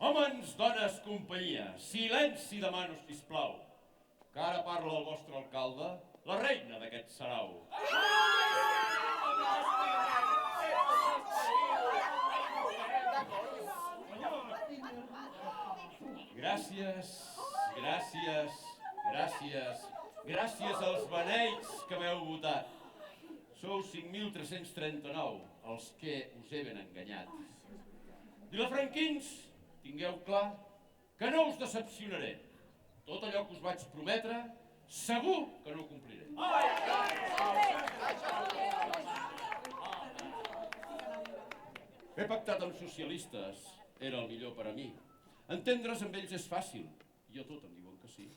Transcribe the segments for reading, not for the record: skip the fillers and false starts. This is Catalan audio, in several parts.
Hòmens, dones, companyia, silenci demano, sisplau, que ara parla el vostre alcalde, la reina d'aquest sarau. Gràcies, gràcies, gràcies, gràcies als beneits que m'heu votat. Sou 5.339, els que us he ben enganyat. Vilafranquins, tingueu clar que no us decepcionaré. Tot allò que us vaig prometre, segur que no ho compliré. He pactat amb socialistes, era el millor per a mi. Entendre's amb ells és fàcil, i a tot em diuen que sí.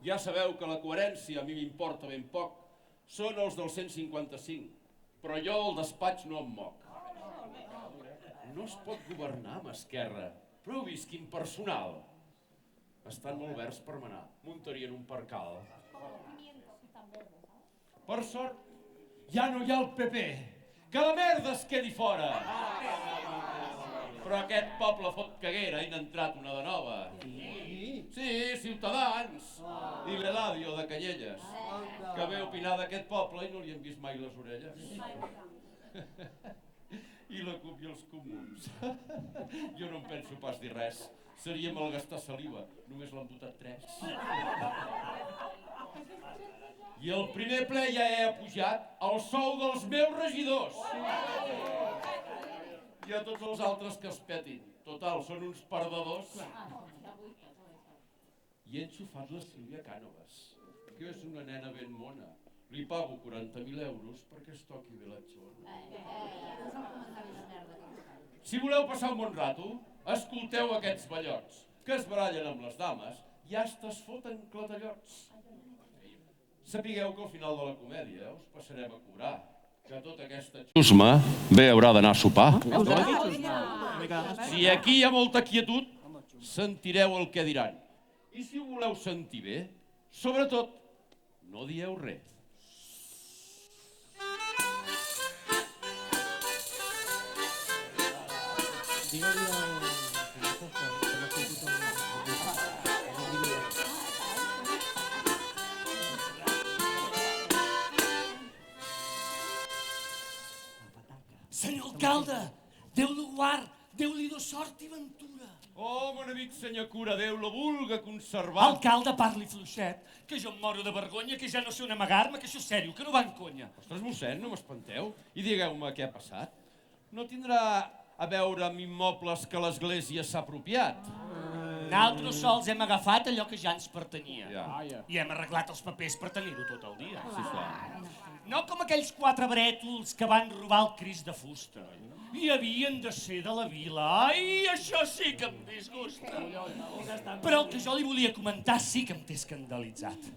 Ja sabeu que la coherència a mi m'importa ben poc. Són els del 155, però jo al despatx no em moc. No es pot governar amb Esquerra, però heu vist quin personal. Estan molt verds per manar, muntarien un percal. Per sort, ja no hi ha el PP, que la merda es quedi fora. Però aquest poble fot caguera i n'ha entrat una de nova. Sí, Ciutadans i l'Eladio de Canyelles, que ve a opinar d'aquest poble i no li han vist mai les orelles. I la CUP i els comuns. Jo no em penso pas dir res. Seria malgastar saliva. Només l'han votat 3. I el primer ple ja he apujat el sou dels meus regidors. I a tots els altres que es petin. Total, són uns perdedors. I he enxufat la Sílvia Cànovas, que és una nena ben mona. Li pago 40.000 euros perquè es toqui bé la xona. Si voleu passar un bon rato, escolteu aquests ballots, que es barallen amb les dames i hasta es foten clatellots. Sapigueu que al final de la comèdia us passarem a cobrar, que tota aquesta xusma bé haurà d'anar a sopar. Si aquí hi ha molta quietud, sentireu el que diran. I si ho voleu sentir bé, sobretot, no dieu res. Senyor alcalde, Déu-lo guard, Déu-li do sort i ventura. Oh, mon amic senyor cura, Déu lo vulga conservar. Alcalde, parli fluixet, que jo em moro de vergonya, que ja no sé on amagar-me, que això és sèrio, que no va en conya. Ostres, mossèn, no m'espanteu. I digueu-me què ha passat. No tindrà a veure amb immobles que l'Església s'ha apropiat? Nosaltres sols hem agafat allò que ja ens pertanyia. Ja. I hem arreglat els papers per tenir-ho tot el dia. Sí, clar. No com aquells 4 brètols que van robar el Crist de fusta. I havien de ser de la vila. Ai, això sí que em disgusta. Però el que jo li volia comentar sí que em té escandalitzat.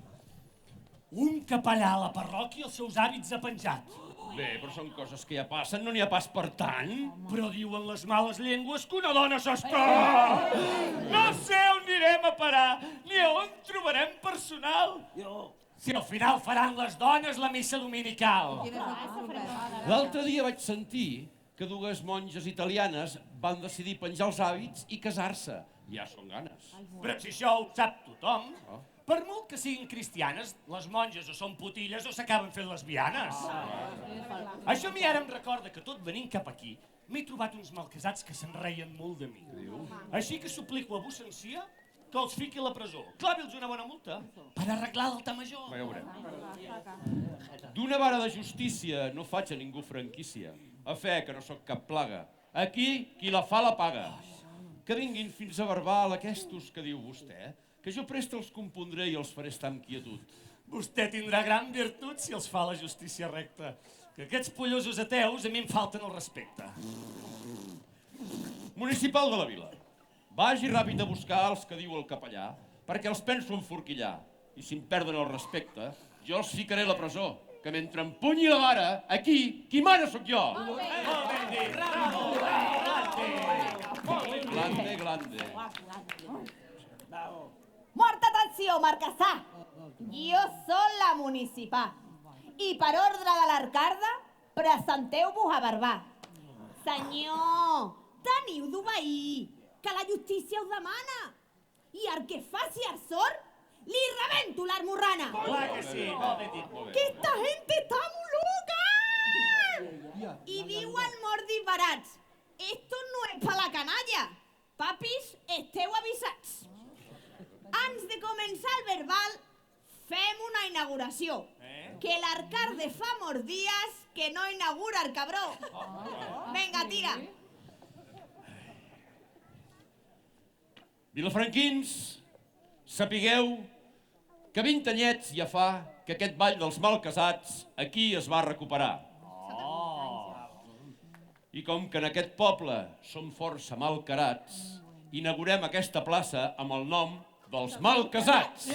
Un capellà a la parròquia els seus hàbits ha penjat. Bé, però són coses que ja passen, no n'hi ha pas per tant. Però diuen les males llengües que una dona s'està. No sé on anirem a parar, ni on trobarem personal. Si al final faran les dones la missa dominical. L'altre dia vaig sentir que 2 monges italianes van decidir penjar els hàbits i casar-se. Ja són ganes. Però si això ho sap tothom, per molt que siguin cristianes, les monges o són putilles o s'acaben fent lesbianes. Això a mi ara em recorda que tot venint cap aquí m'he trobat uns malcasats que se'n reien molt de mi. Així que suplico a vos sensia que els fiqui a la presó. Clavi'ls una bona multa per arreglar l'altar major. Ja ho veurem. D'una vara de justícia no faig a ningú franquícia. A fe que no sóc cap plaga. Aquí, qui la fa la paga. Que vinguin fins a Verbal aquestos que diu vostè, que jo prest els compondré i els faré estar amb quietud. Vostè tindrà gran virtut si els fa la justícia recta. Que aquests pollosos ateus a mi em falten el respecte. Municipal de la vila. Vagi ràpid a buscar els que diu el capellà, perquè els penso enforquillar. I si em perden el respecte, jo els ficaré a la presó, que mentre empunyi la vara, aquí, qui mana sóc jo. Molt ben dit, bravo, Glande, glande. Molta atenció, marquesà! Jo soc la municipal i per ordre de l'arcarde presenteu-vos a Barbà. Senyor, teniu d'obeir, que la justícia us demana. I el que faci el sort, li rebento l'armorrana. Clar que sí, molt ben dit. Que esta gente está muy loca! Y diuen morts disbarats. Esto no es para la canalla. Papis, esteu avisats. Antes de començar el verbal, fem una inauguració. Que l'arcarde fa molts dies que no inaugura el cabró. Vinga, tira. Vilafranquins, sapigueu que 20 anyets ja fa que aquest ball dels malcasats aquí es va recuperar. I com que en aquest poble som força malcarats, inaugurem aquesta plaça amb el nom dels malcasats.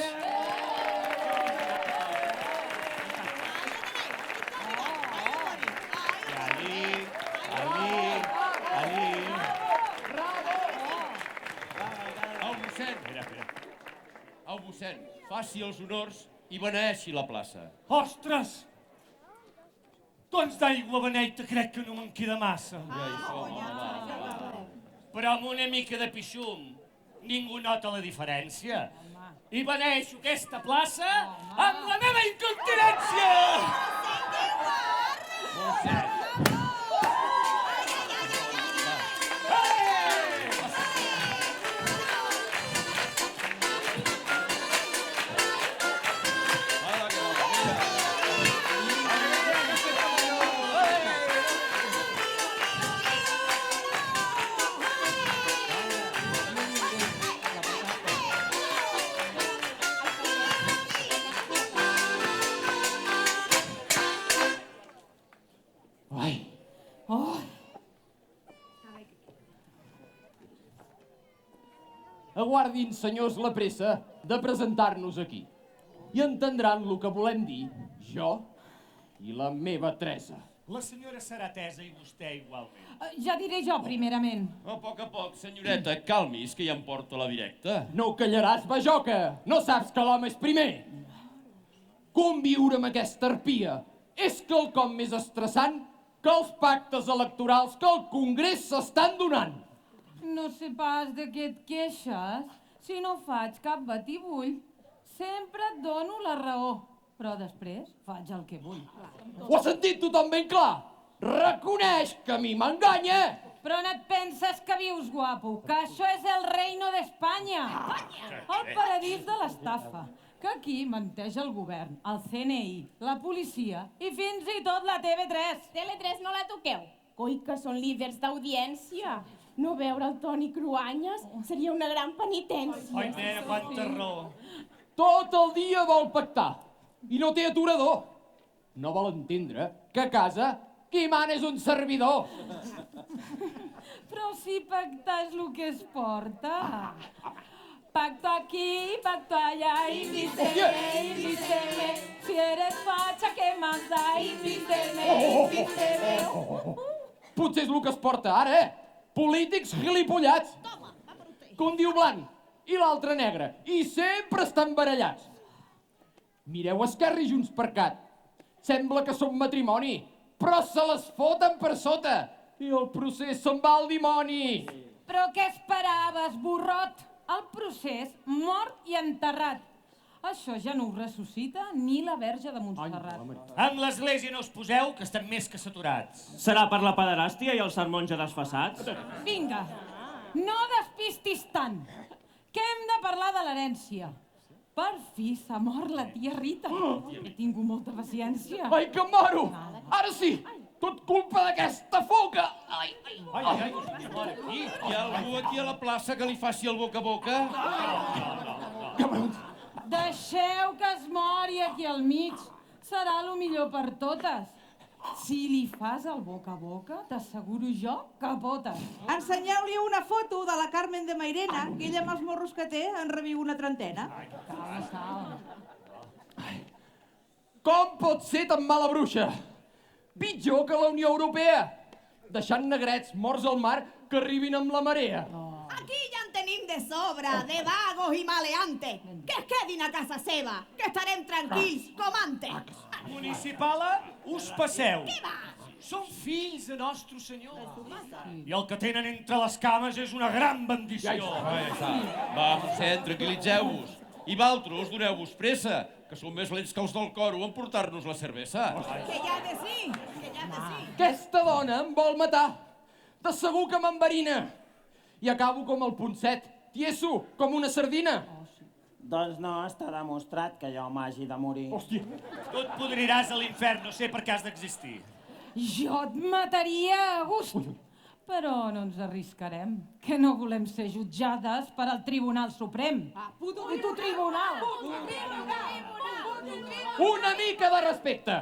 El mossèn, faci els honors i beneeixi la plaça. Ostres! Doncs d'aigua beneita crec que no me'n queda massa. Però amb una mica de pixum ningú nota la diferència. I beneixo aquesta plaça amb la meva incontinència! Aguardin, senyors, la pressa de presentar-nos aquí. I entendran el que volem dir, jo i la meva Teresa. La senyora serà atesa i vostè igualment. Ja diré jo, primerament. A poc, senyoreta, calmis, que ja em porto a la directa. No callaràs, bajoca! No saps que l'home és primer! Conviure amb aquesta arpia és quelcom més estressant que els pactes electorals que el Congrés s'estan donant. No sé pas de què et queixes. Si no faig cap batibull, sempre et dono la raó. Però després faig el que vull. Ho ha sentit tothom ben clar? Reconeix que a mi m'enganya! Però no et penses que vius, guapo, que això és el reino d'Espanya. El paradís de l'estafa. Que aquí menteix el govern, el CNI, la policia i fins i tot la TV3. Tele3 no la toqueu. Coi, que són líders d'audiència. No veure el Toni Cruanyes seria una gran penitència. Ai, nena, quanta raó. Tot el dia vol pactar i no té aturador. No vol entendre que a casa qui mana és un servidor. Però si pactar és el que es porta. Pacto aquí, pacto allá, invísteme. Si eres facha, ¿qué más da? Invísteme. Potser és el que es porta ara, Polítics gilipollats. Que un diu blanc i l'altre negre. I sempre estan barallats. Mireu Esquerra i Junts per Cat. Sembla que són matrimoni, però se les foten per sota. I el procés se'n va al dimoni. Però què esperaves, burrot? El procés mort i enterrat. Això ja no ho ressuscita ni la Verge de Montserrat. Amb l'església no us poseu, que estem més que saturats. Serà per la pederàstia i els sermons ja desfassats? Vinga, no despistis tant, que hem de parlar de l'herència. Per fi s'ha mort la tia Rita. He tingut molta paciència. Ai, que moro! Ara sí! Tot culpa d'aquesta foca! Ai, Hi ha algú aquí a la plaça que li faci el boca a boca? Deixeu que es mori aquí al mig. Serà el millor per totes. Si li fas el boca a boca, t'asseguro jo que potes. Ensenyeu-li una foto de la Carmen de Mairena, que ella amb els morros que té en reviu una trentena. com pot ser tan mala bruixa? Pitjor que la Unió Europea, deixant negrets morts al mar que arribin amb la marea. Aquí ja en tenim de sobra, de vagos i maleantes. Que es quedin a casa seva, que estarem tranquils com antes. Municipala, us passeu. Què va? Són fills de nostre senyor. I el que tenen entre les cames és una gran bendició. Va, mossèn, tranquil·litzeu-vos. I valtros, doneu-vos pressa, que són més lents que els del coro en portar-nos la cervesa. Que ja de sí, que ja de sí. Aquesta dona em vol matar. De segur que m'enverina. I acabo com el Ponset, tieso, com una sardina. Doncs no està demostrat que jo m'hagi de morir. Hòstia. Tu et podriràs a l'infern, no sé per què has d'existir. Jo et mataria a gust. Però no ens arriscarem, que no volem ser jutjades per al Tribunal Suprem. I tu, tribunal! Una mica de respecte.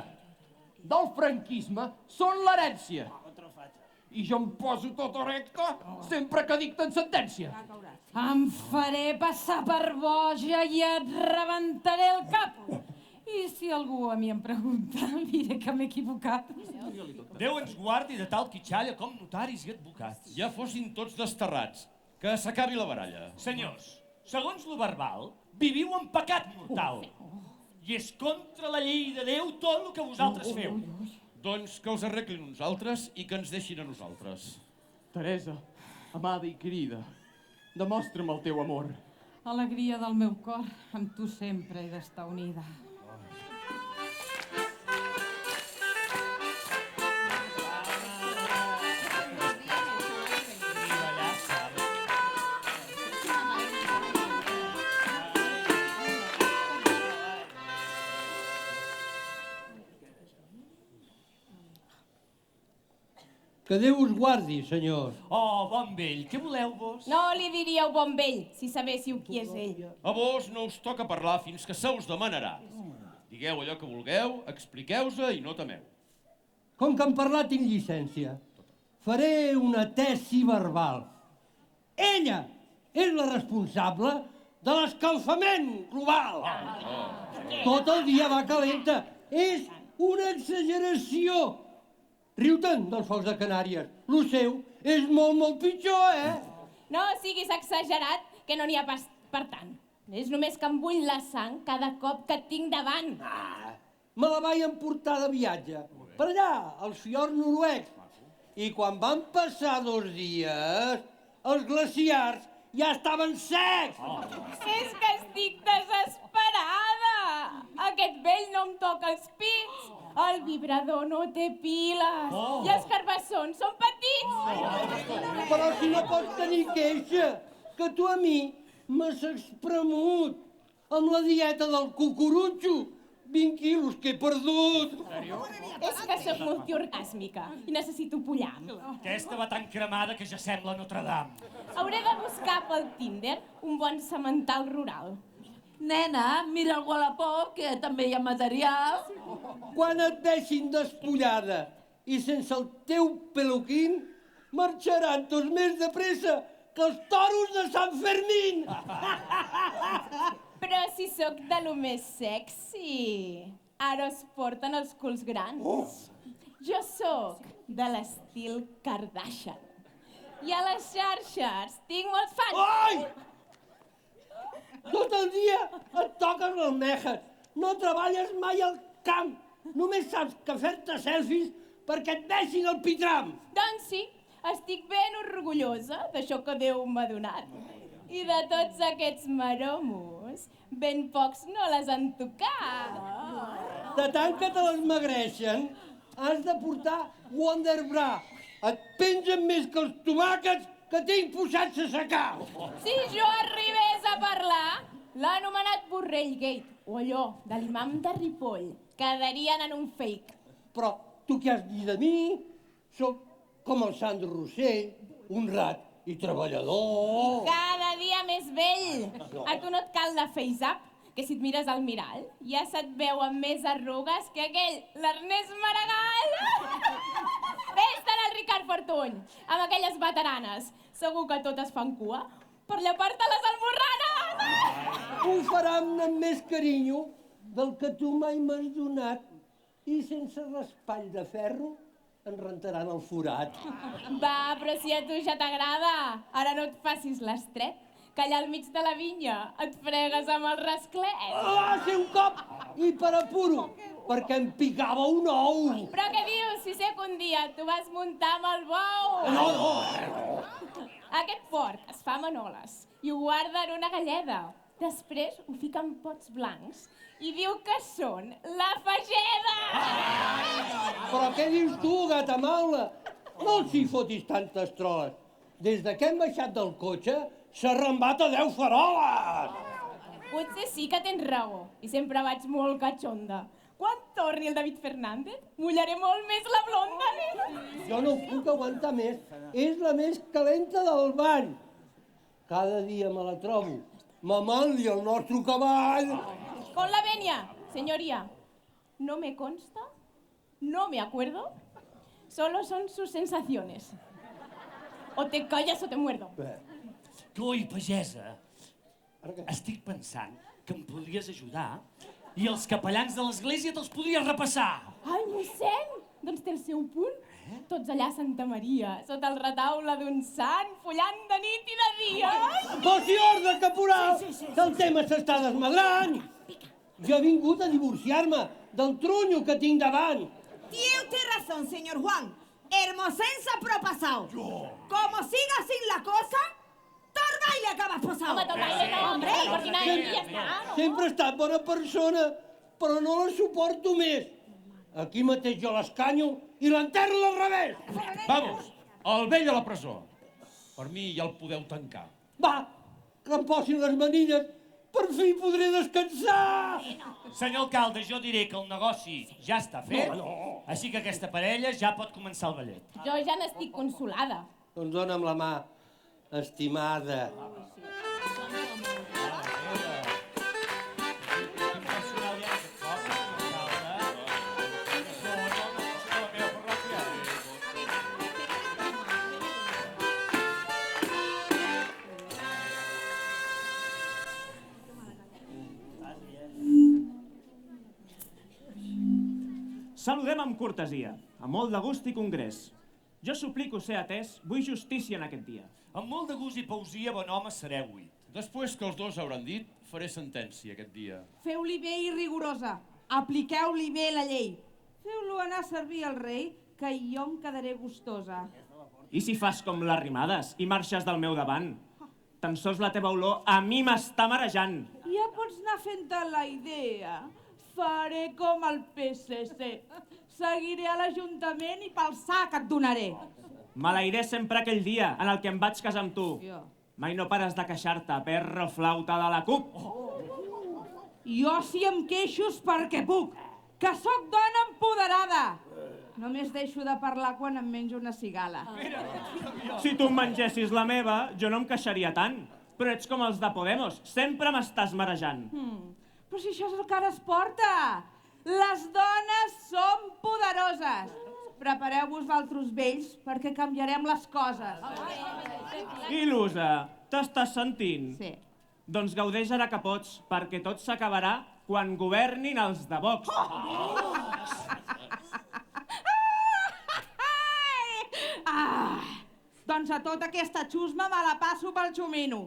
Del franquisme són l'herència. I jo em poso tot recte sempre que dicten sentència. Em faré passar per boja i et rebentaré el cap. I si algú a mi em pregunta, diré que m'he equivocat. Déu ens guardi de tal quitxalla com notaris i advocats. Ja fossin tots desterrats. Que s'acabi la baralla. Senyors, segons lo verbal, viviu en pecat mortal. I és contra la llei de Déu tot el que vosaltres feu. Doncs que els arreglin uns altres i que ens deixin a nosaltres. Teresa, amada i querida, demostra'm el teu amor. Alegria del meu cor, amb tu sempre he d'estar unida. Que Déu us guardi, senyor. Oh, bon vell, què voleu vos? No li diríeu bon vell, si sabéssiu qui és ell. A vos no us toca parlar fins que se us demanarà. Digueu allò que vulgueu, expliqueu-se i no temeu. Com que en parlar tinc llicència, faré una tesi verbal. Ella és la responsable de l'escalfament global. Tot el dia va calenta. És una exageració. Riu-te'n dels focs de Canàries. Lo seu és molt, molt pitjor, No siguis exagerat, que no n'hi ha pas per tant. És només que em bull la sang cada cop que et tinc davant. Me la vaig emportar de viatge. Per allà, als fiords noruecs. I quan van passar 2 dies, els glaciars ja estaven secs. És que estic desesperada. Aquest vell no em toca els pits. El vibrador no té piles. I els carbassons són petits. Però si no pots tenir queixa, que tu a mi m'has espremut amb la dieta del cucurutxo. 20 quilos que he perdut. És que sóc multiorgàsmica i necessito pollam. Aquesta va tan cremada que ja sembla Notre Dame. Hauré de buscar pel Tinder un bon semental rural. Nena, mira el Wallapop, que també hi ha material. Quan et deixin despullada i sense el teu peluquín, marxaran tots més de pressa que els toros de Sant Fermín. Però si sóc de lo més sexy, ara es porten els culs grans. Jo sóc de l'estil Kardashian. I a les xarxes tinc molts fans. Ai! Tot el dia et toques les nejes. No treballes mai al camp. Només saps que fer-te selfies perquè et deixin el pitram. Doncs sí, estic ben orgullosa d'això que Déu m'ha donat. I de tots aquests maromos, ben pocs no les han tocat. De tant que te les magreixen, has de portar Wonderbra. Et pengen més que els tomàquets que tinc posats a secar. Si jo arribés tornés a parlar, l'ha anomenat Borrell Gate, o allò de l'imam de Ripoll. Quedarien en un fake. Però tu què has dit de mi? Soc com el Sandro Rossell, honrat i treballador. Cada dia més vell. A tu no et cal de face-up, que si et mires al mirall ja se't veuen més arrugues que aquell, l'Ernest Maragall. Vés-te'n al Ricard Fortuny, amb aquelles veteranes. Segur que totes fan cua per llepar-te les almorranes. Ho faran amb més carinyo del que tu mai m'has donat i sense raspall de ferro en rentaran el forat. Va, però si a tu ja t'agrada, ara no et facis l'estret, que allà al mig de la vinya et fregues amb el rasclet. Ah, sí, un cop! I per apuro, perquè em picava un ou. Però què dius, si sé que un dia tu vas muntar amb el bou? No. Aquest porc es fa manoles i ho guarda en una galleda. Després ho fica en pots blancs i diu que són la fageda! Però què dius tu, gata maula? No els hi fotis tantes troles. Des que hem baixat del cotxe, s'ha rembat a 10 faroles. Potser sí que tens raó i sempre vaig molt catxonda. Quan torni el David Fernández, mullaré molt més la blonda. Jo no puc aguantar més. És la més calenta del bany. Cada dia me la trobo mamant-li el nostre cavall. Con la venia, señoría. No me consta, no me acuerdo, solo son sus sensaciones. O te calles o te muerdo. Coi, pagesa, estic pensant que em podries ajudar i els capellans de l'església te'ls podries repassar. Ai, mossèn, doncs té el seu punt. Tots allà a Santa Maria, sota el retaule d'un sant, follant de nit i de dia. Posi ordre, caporal, que el tema s'està desmadrant. Jo he vingut a divorciar-me del trunyo que tinc davant. Tiene usted razón, señor Juan. Hermosén se ha propasado. Como siga así la cosa, todo el baile acaba posado. Home, tot baile no, hombre, el cortinari i ja està. Sempre he estat bona persona, però no la suporto més. Aquí mateix jo l'escanyo i l'enterro del revés. Vamos, el vell a la presó. Per mi ja el podeu tancar. Va, que em posin les manilles. Per fi podré descansar! Senyor alcalde, jo diré que el negoci ja està fet, així que aquesta parella ja pot començar el ballet. Jo ja n'estic consolada. Doncs dona'm la mà, estimada. Saludem amb cortesia, amb molt de gust i congrés. Jo suplico ser atès, vull justícia en aquest dia. Amb molt de gust i pausia, bon home, sereu-hi. Després que els dos hauran dit, faré sentència aquest dia. Feu-li bé i rigorosa. Apliqueu-li bé la llei. Feu-lo anar a servir al rei, que jo em quedaré gustosa. I si fas com les rimades i marxes del meu davant? Tan sols la teva olor a mi m'està marejant. Ja pots anar fent-te la idea. Faré com el PSC. Seguiré a l'Ajuntament i pel sac et donaré. Maleiré sempre aquell dia en el que em vaig casar amb tu. Jo. Mai no pares de queixar-te, perro flauta de la CUP. Jo sí em queixos perquè puc, que sóc dona empoderada. Només deixo de parlar quan em menjo una cigala. Si tu em mengessis la meva, jo no em queixaria tant. Però ets com els de Podemos, sempre m'estàs marejant. Però si això és el que ara es porta. Les dones som poderoses. Prepareu-vos d'altres vells perquè canviarem les coses. Il·lusa, t'estàs sentint? Sí. Doncs gaudeix ara que pots, perquè tot s'acabarà quan governin els de Vox. Doncs a tota aquesta xusma me la passo pel xumino.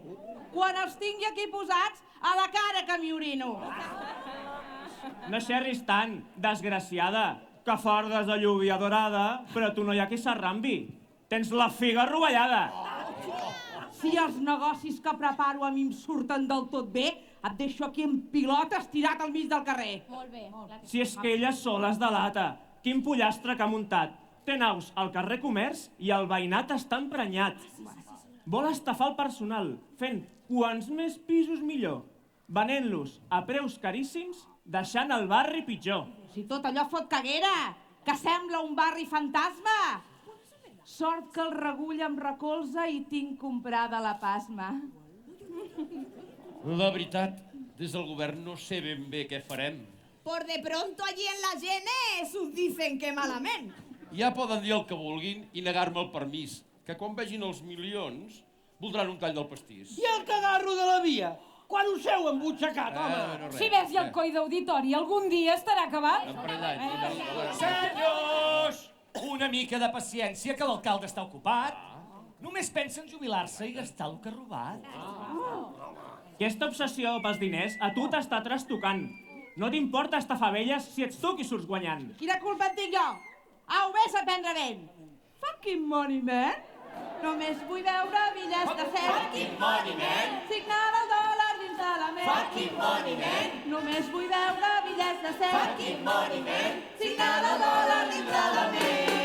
Quan els tingui aquí posats, a la cara que m'hi orino. No xerris tant, desgraciada, que fardes de lluvia dorada, però tu no hi ha qui s'arrambi. Tens la figa rovellada. Si els negocis que preparo a mi em surten del tot bé, et deixo aquí en pilota estirat al mig del carrer. Molt bé. Si és que ella sola es delata, quin pollastre que ha muntat. Té naus al carrer Comerç i el veïnat està emprenyat. Vol estafar el personal, fent Quants més pisos millor. Venent-los a preus caríssims, deixant el barri pitjor. Si tot allò fot caguera, que sembla un barri fantasma. Sort que el regull em recolza i tinc comprada la pasma. La veritat, des del govern no sé ben bé què farem. Por de pronto allí en la Genes us dicen que malament. Ja poden dir el que vulguin i negar-me el permís, que quan vegin els milions voldran un tall del pastís. I el cagarro de la via? Quan us heu embutxacat, home? Si ves i el coi d'auditori algun dia estarà acabat. Senyors! Una mica de paciència, que l'alcalde està ocupat. Només pensa en jubilar-se i gastar el que ha robat. Aquesta obsessió pels diners a tu t'està trastocant. No t'importa estafar velles si ets tu qui surts guanyant. Quina culpa en tinc jo? Au, vés a prendre vent. Fucking money, man. Només vull veure bitllets de 100. Fucking money, man. Signada el dòlar dins de la ment. Fucking money, man. Només vull veure bitllets de 100. Fucking money, man. Signada el dòlar dins de la ment.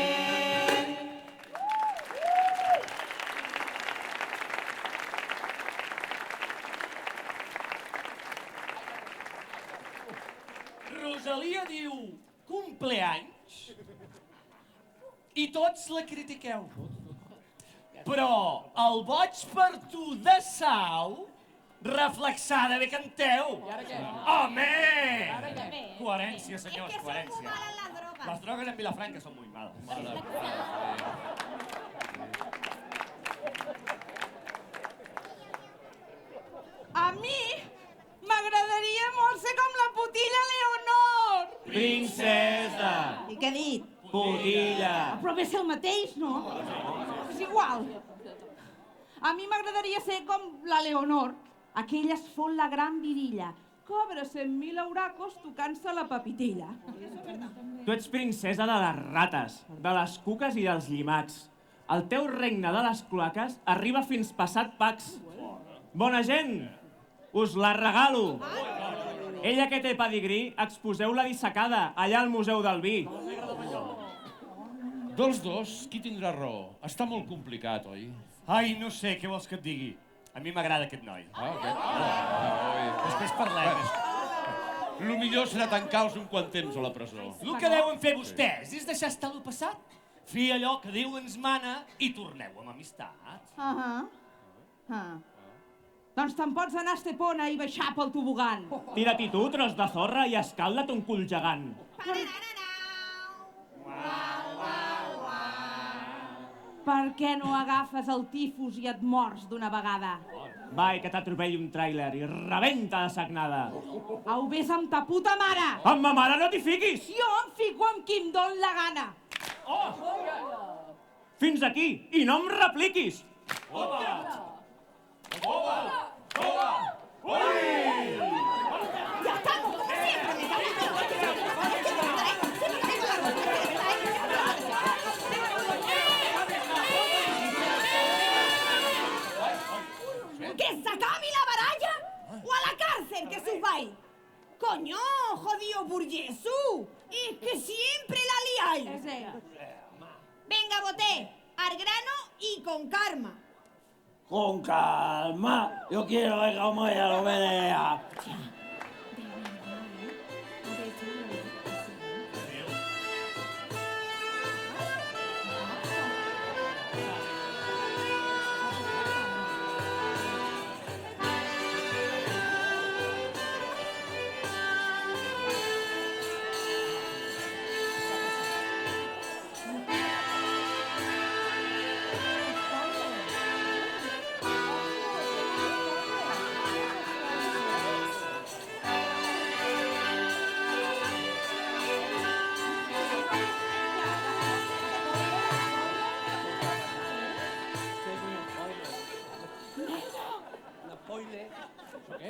Rosalia diu compleanys i tots la critiqueu. Però el boig per tu de Sau, reflexada bé canteu. Home! Coherència, senyors, coherència. Les drogues en Vilafranca són molt males. A mi m'agradaria molt ser com la putilla Leonor. Princesa! I què he dit? Putilla! Però ve ser el mateix, no? És igual. A mi m'agradaria ser com la Leonor. Aquella es fot la gran virilla. Cobra 100.000 euracos tocant-se la papitilla. Tu ets princesa de les rates, de les cuques i dels llimacs. El teu regne de les cloaques arriba fins passat Pacs. Bona gent, us la regalo. Ella que té pedigrí, exposeu-la dissecada allà al Museu del Vi. Dels dos, qui tindrà raó? Està molt complicat, oi? Ai, no sé, què vols que et digui? A mi m'agrada aquest noi. Després parlem. Lo millor serà tancar-los un quant temps a la presó. El que deuen fer vostès és deixar estar el passat, fer allò que Déu ens mana i torneu amb amistat. Doncs te'n pots anar a Estepona i baixar pel tobogan. Tira-t'hi tu, tros de zorra, i escalda't un cul gegant. Per què no agafes el tifus i et mors d'una vegada? Vai, que t'atropelli un tràiler i rebenta de sagnada. Au, vés amb ta puta mare! Amb ma mare no t'hi fiquis! Jo em fico amb qui em don la gana. Fins aquí, i no em repliquis! ¡Ya estamos, como siempre! ¡Me cago en todo! ¡Que se acabe la baralla! ¡O a la cárcel, que subáis! ¡Coño, jodido burguesú! ¡Es que siempre la liáis! Venga, boté, al grano y con karma. Con calma. Yo quiero ver cómo ella lo menea.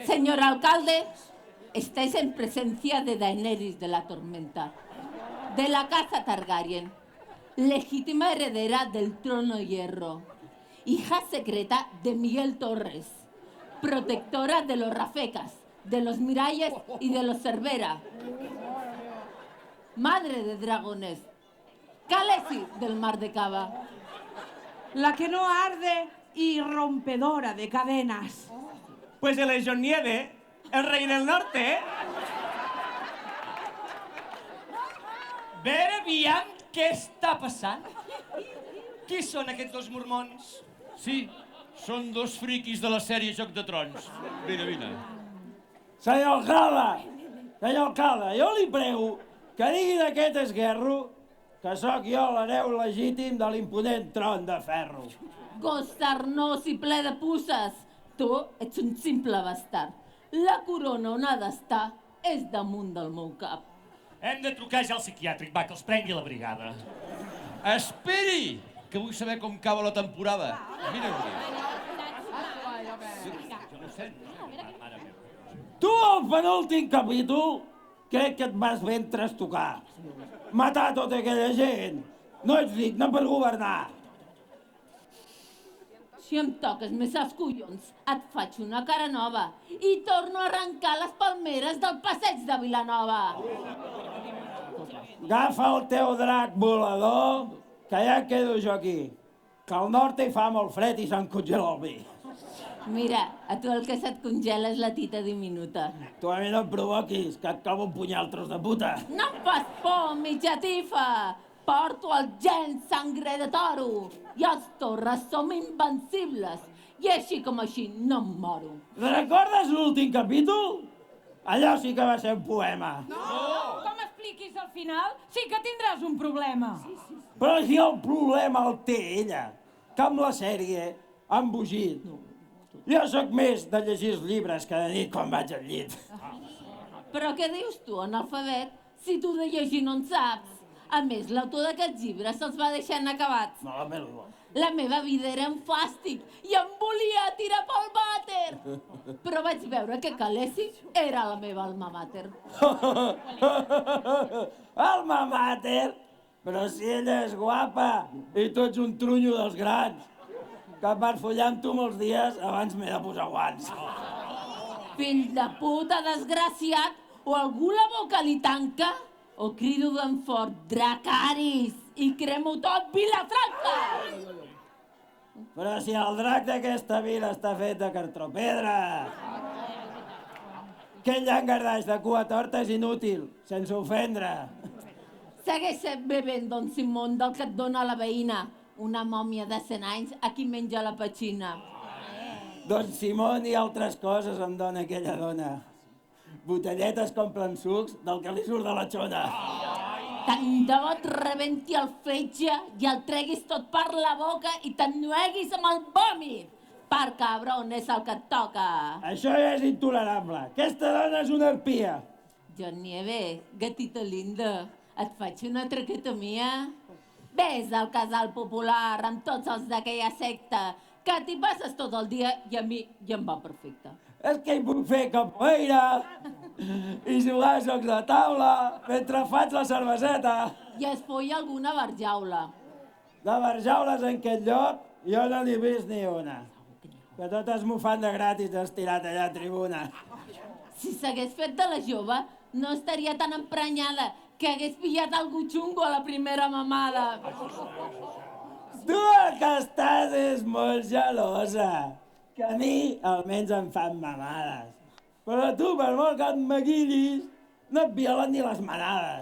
Señor alcalde, estáis en presencia de Daenerys de la Tormenta, de la casa Targaryen, legítima heredera del trono de hierro, hija secreta de Miguel Torres, protectora de los Rafecas, de los Miralles y de los Cervera, madre de dragones, Khaleesi del Mar de Cava. La que no arde y rompedora de cadenas. Pues él es John Nieve, el rey del norte. Vera, aviam, què està passant? Qui són aquests dos mormons? Sí, són dos friquis de la sèrie Joc de Trons. Vine, vine. Senyor alcalde, jo li prego que digui d'aquest esguerro que sóc jo l'hereu legítim de l'imponent tron de ferro. Gos sarnós i ple de puces. Tu ets un simple bastard. La corona on ha d'estar és damunt del meu cap. Hem de trucar ja al psiquiàtric, va, que els prengui la brigada. Esperi, que vull saber com acaba la temporada. Vine, Tu, al penúltim capítol, crec que et vas ben trastocar. Matar tota aquella gent. No ets digne per governar. Si em toques més els collons, et faig una cara nova i torno a arrencar les palmeres del passeig de Vilanova. Agafa el teu drac volador, que ja quedo jo aquí. Que al nord hi fa molt fred i se'n congela el vi. Mira, a tu el que se't congela és la tita diminuta. Tu a mi no em provoquis, que et clavo un punyal, tros de puta. No em fas por, mitja tifa! Porto el gen sangre de toro i els torres som invencibles i així com així no em moro. Recordes l'últim capítol? Allò sí que va ser un poema. No! Com expliquis al final, sí que tindràs un problema. Però si el problema el té ella, que amb la sèrie ha embogit. Jo sóc més de llegir els llibres que de nit quan vaig al llit. Però què dius tu, analfabet, si tu de llegir no en saps? A més, l'autor d'aquests llibres se'ls va deixar inacabats. No, la La meva vida era un fàstic i em volia tirar pel vàter. Però vaig veure que Calesi era la meva alma mater. Alma mater? Però si ella és guapa i tu ets un trunyo dels grans. Que per follar amb tu molts dies abans m'he de posar guants. Fill de puta desgraciat, o algú la boca li tanca, o crido ben fort, Dracaris, i cremo tot Vilafranca! Però si el drac d'aquesta vila està fet de cartropedra. Aquell llangardaix de cua torta és inútil, sense ofendre. Segueix sent bevent, don Simón, del que et dona la veïna. Una mòmia de 100 anys a qui menja la petxina. Don Simón i altres coses em dona aquella dona. Botelletes com plansucs del que li surt de la xona. Tant de bo et rebenti el fetge i el treguis tot per la boca i t'ennueguis amb el vòmit. Per cabron, és el que et toca. Això ja és intolerable. Aquesta dona és una arpia. John Nieve, gatito lindo, et faig una traquetomia? Ves al casal popular amb tots els d'aquella secta, que t'hi passes tot el dia i a mi ja em va perfecte. És que hi puc fer capoeira i jugar a jocs de taula mentre faig la cerveseta. I es folla alguna barjaula. De barjaules en aquest lloc jo no n'he vist ni una. Que totes m'ho fan de gratis estirat allà a tribuna. Si s'hagués fet de la jove, no estaria tan emprenyada que hagués pillat algú xungo a la primera mamada. Tu el que estàs és molt gelosa, que a mi almenys em fan mamades. Però tu, per molt que et maquillis, no et violen ni les manades.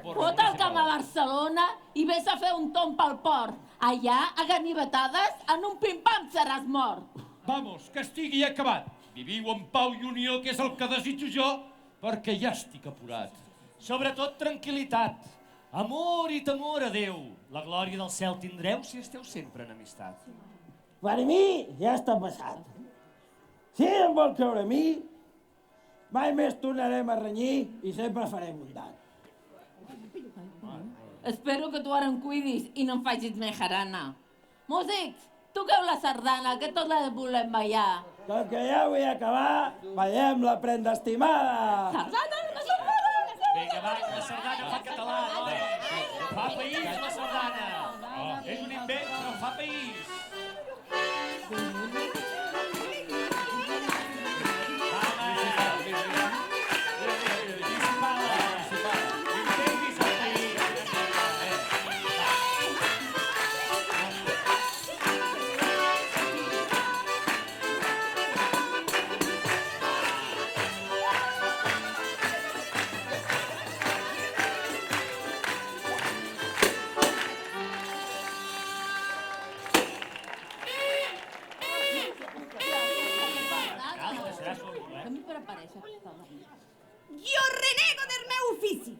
Fot el camp a Barcelona i vés a fer un tomb pel port. Allà, a ganivetades, en un pim-pam seràs mort. Vamos, que estigui acabat. Viviu en pau i unió, que és el que desitjo jo, perquè ja estic apurat. Sobretot tranquil·litat, amor i temor a Déu. La glòria del cel tindreu si esteu sempre en amistat. Per mi ja està passat. Si em vol creure a mi, mai més tornarem a renyir i sempre farem bondat. Espero que tu ara em cuidis i no em facis més jarana. Músics, toqueu la sardana, que tot la volem ballar. Com que ja vull acabar, ballem la prenda estimada. Sardana, la sardana! Vinga, va, la sardana fa català, no? Fa país, la sardana. És un invent, però fa país. Jo renego del meu ofici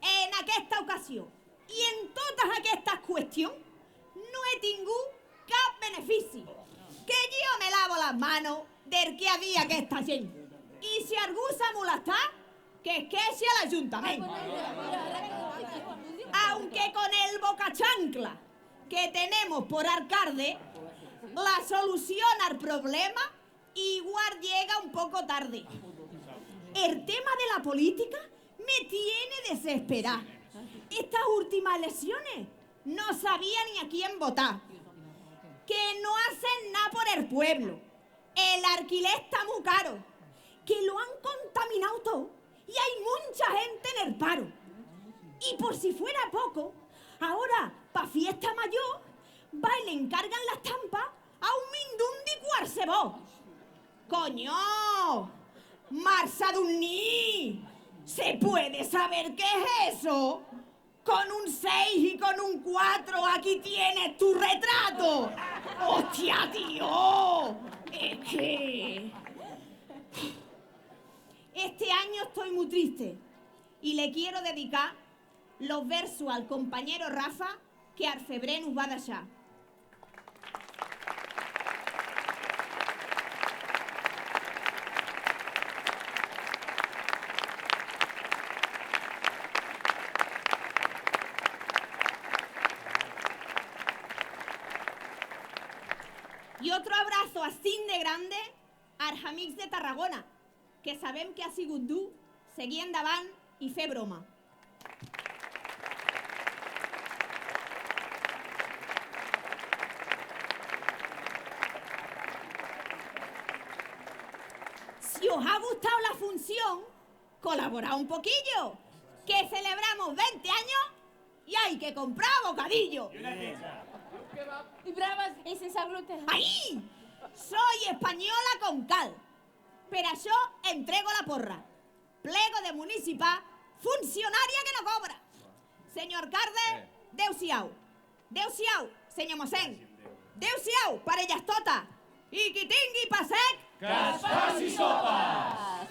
en aquesta ocasió i en totes aquestes qüestions no he tingut cap benefici. Que jo me lavo las manos del que havia aquesta gent. I si algú s'ha molestat, que es queixi a l'Ajuntament. Aunque con el bocachancla que tenemos por alcalde, la solución al problema igual llega un poco tarde. El tema de la política me tiene desesperada. Estas últimas elecciones no sabía ni a quién votar. Que no hacen nada por el pueblo. El alquiler está muy caro. Que lo han contaminado todo y hay mucha gente en el paro. Y por si fuera poco, ahora, pa' fiesta mayor, va y le encargan la estampa a un mindundi qualsevol. ¡Coño! ¡Marsa Dunní! ¿Se puede saber qué es eso? Con un 6 y con un 4 aquí tienes tu retrato. ¡Hostia, tío! Es que... Este año estoy muy triste y le quiero dedicar los versos al compañero Rafa que al febrer nos va a deixar. Y otro abrazo así de grande als amics de Tarragona, que sabem que ha sigut dur seguir endavant i fer broma. Si os ha gustado la función, colaborad un poquillo, que celebramos 20 años y hay que comprar bocadillo. Y bravas y sense gluten. ¡Ahí! Soy española con cal. Per això entrego la porra. Plego de municipal, funcionària que no cobra. Senyor alcalde, Déu-siau. Déu-siau, senyor mossèn. Déu-siau, parelles totes. I qui tingui pa sec... Que es faci sopa!